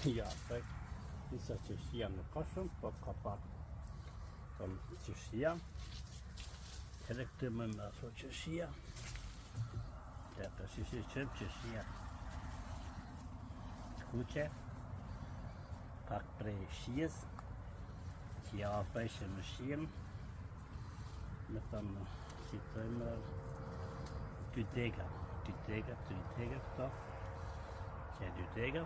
Ja, kijk, disa qeshia nuk ka shumë, po ka pak qeshia. Edhe këtë më ato qeshia. Ja, të qeshia. Kuqe, pak prej shijes, që ja apeshe në shijen, me thëmë, si thëmë, dy dega këto, që e dy dega.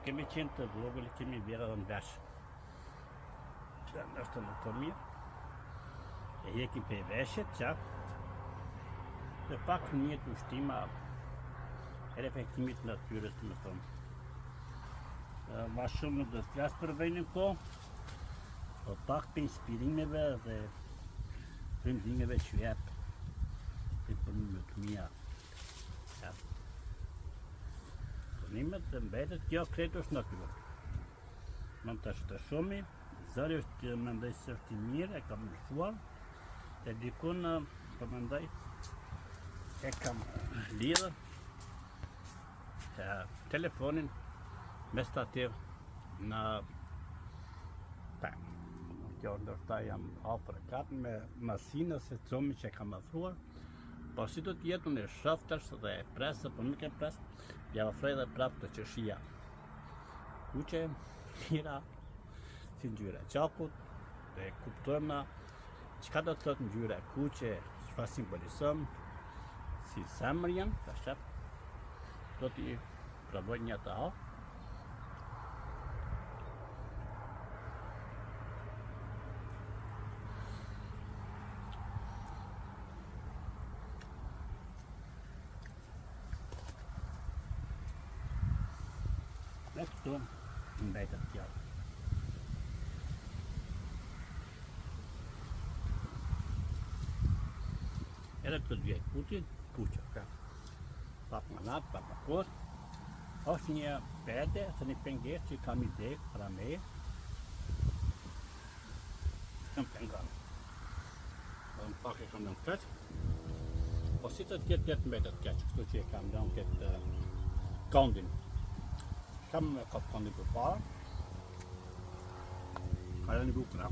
Kemi qenë të vogël, kemi bjerë dhe në vesh. Që nështë në të mirë, e jekim për veshët, që dhe pak njët ushtima e refektimit natyrës, më thëmë. Ma shumë nuk dhe të flasë për vejnë ko, po pak për inspirimeve dhe rëndimeve që jepë dhe për më të mija. Përnimet dhe mbetet, kjo kretë është natyrë. Më të është të shumë, zëri është më ndaj së është i mirë, e kam nëshuar, e dikun për më ndaj e kam lidhë telefonin me stativ në pemë. Kjo ndërta jam afër e katë me masinë se comi që e kam afruar, po si do t'jetë unë e shëftës dhe e presë, po nuk e presë, ja ofrej dhe prapë të qeshia. Kuqe, mira, si ngjyra e qakut, dhe kuptojmë çka do të thotë ngjyra e kuqe, çfarë simbolizon, si zemër janë, ta shep, do t'i provoj një të ha. Dhe këtu mbetet kjo. Edhe këtë dvjej kuqe, ka pak më natë, pak më kosë. është një perde, ose një pengesë që kam ide pra me. Kam pengon. Në pak e kam në këtë. Po si të tjetë mbetet këtë, kështu që e kam në këtë kondin. Kam këtë kondin për para. Ka një bukra.